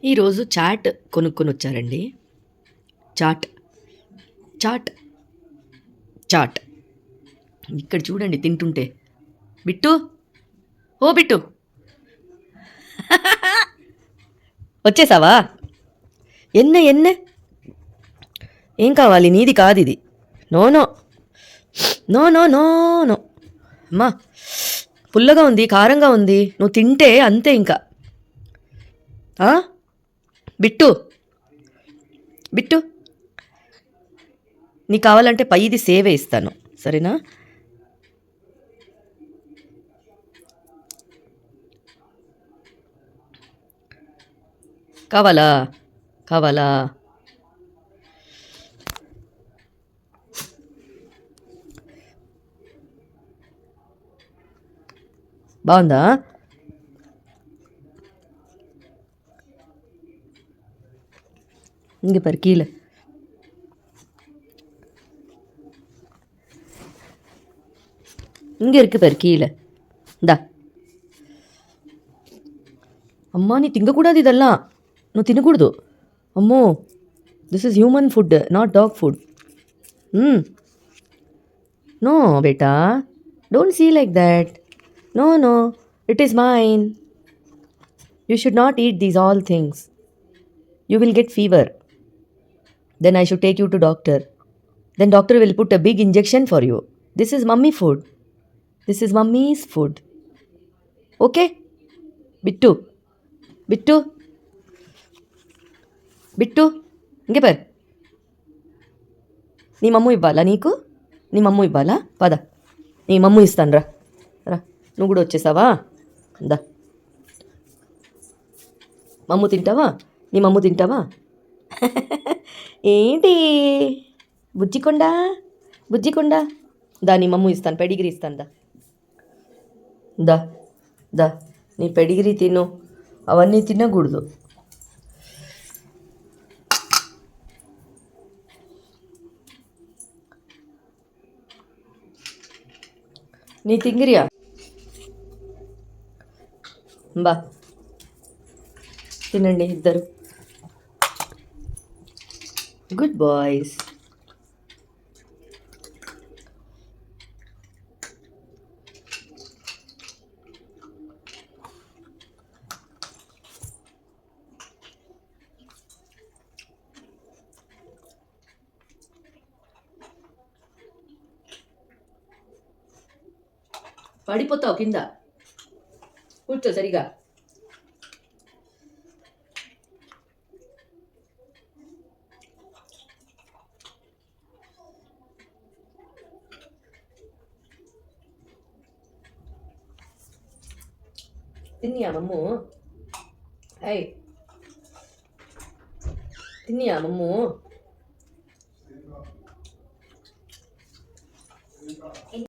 ఈరోజు చాట్ కొనుక్కొని వచ్చారండి. చాట్ చాట్ చాట్ ఇక్కడ చూడండి తింటుంటే. బిట్టు, ఓ బిట్టు, వచ్చేసావా? ఎన్న ఏం కావాలి? నీది కాదు ఇది. No no no no no no అమ్మా, పుల్లగా ఉంది, కారంగా ఉంది. నువ్వు తింటే అంతే ఇంకా. బిట్టు బిట్టు, నీకు కావాలంటే పైది సేవే ఇస్తాను, సరేనా? కావాలా? కావాలా? బాగుందా? இங்கே பாரு கீழே. இங்கே இருக்கு பாரு கீழே. இந்தா. అమ్మా, నీ తినకూడదు ఇదల్లా. నువ్వు తినకూడదు. అమ్మో, this is human food, not dog food. No బేటా, don't see like that. No no, it is mine. You should not eat these all things. You will get fever. Then I should take you to doctor. Then doctor will put a big injection for you. This is mummy food. This is mummy's food. Okay? Bittu. Bittu. Bittu. ఇంకే పేరు. నీ మమ్ము ఇవ్వాలా నీకు? నీ మమ్ము ఇవ్వాలా? పద, నీ మమ్ము ఇస్తాను. రా రా, నువ్వు కూడా వచ్చేసావా? దా, మమ్ము తింటావా? నీ మమ్ము తింటావా? ఏంటి బుజ్జికొండ, బుజ్జికొండ. దా, నీ మమ్ము ఇస్తాను, పెడిగిరి ఇస్తాను. దా దా దా, నీ పెడిగిరి తిను. అవన్నీ తినకూడదు. నీ తింగిరియా బా, తినండి ఇద్దరు. Good boys. పడిపోతావు కింద. కూర్చో సరిగా. తిన్నయా మమ్ము? అయ్, తిన్నయా మమ్ము?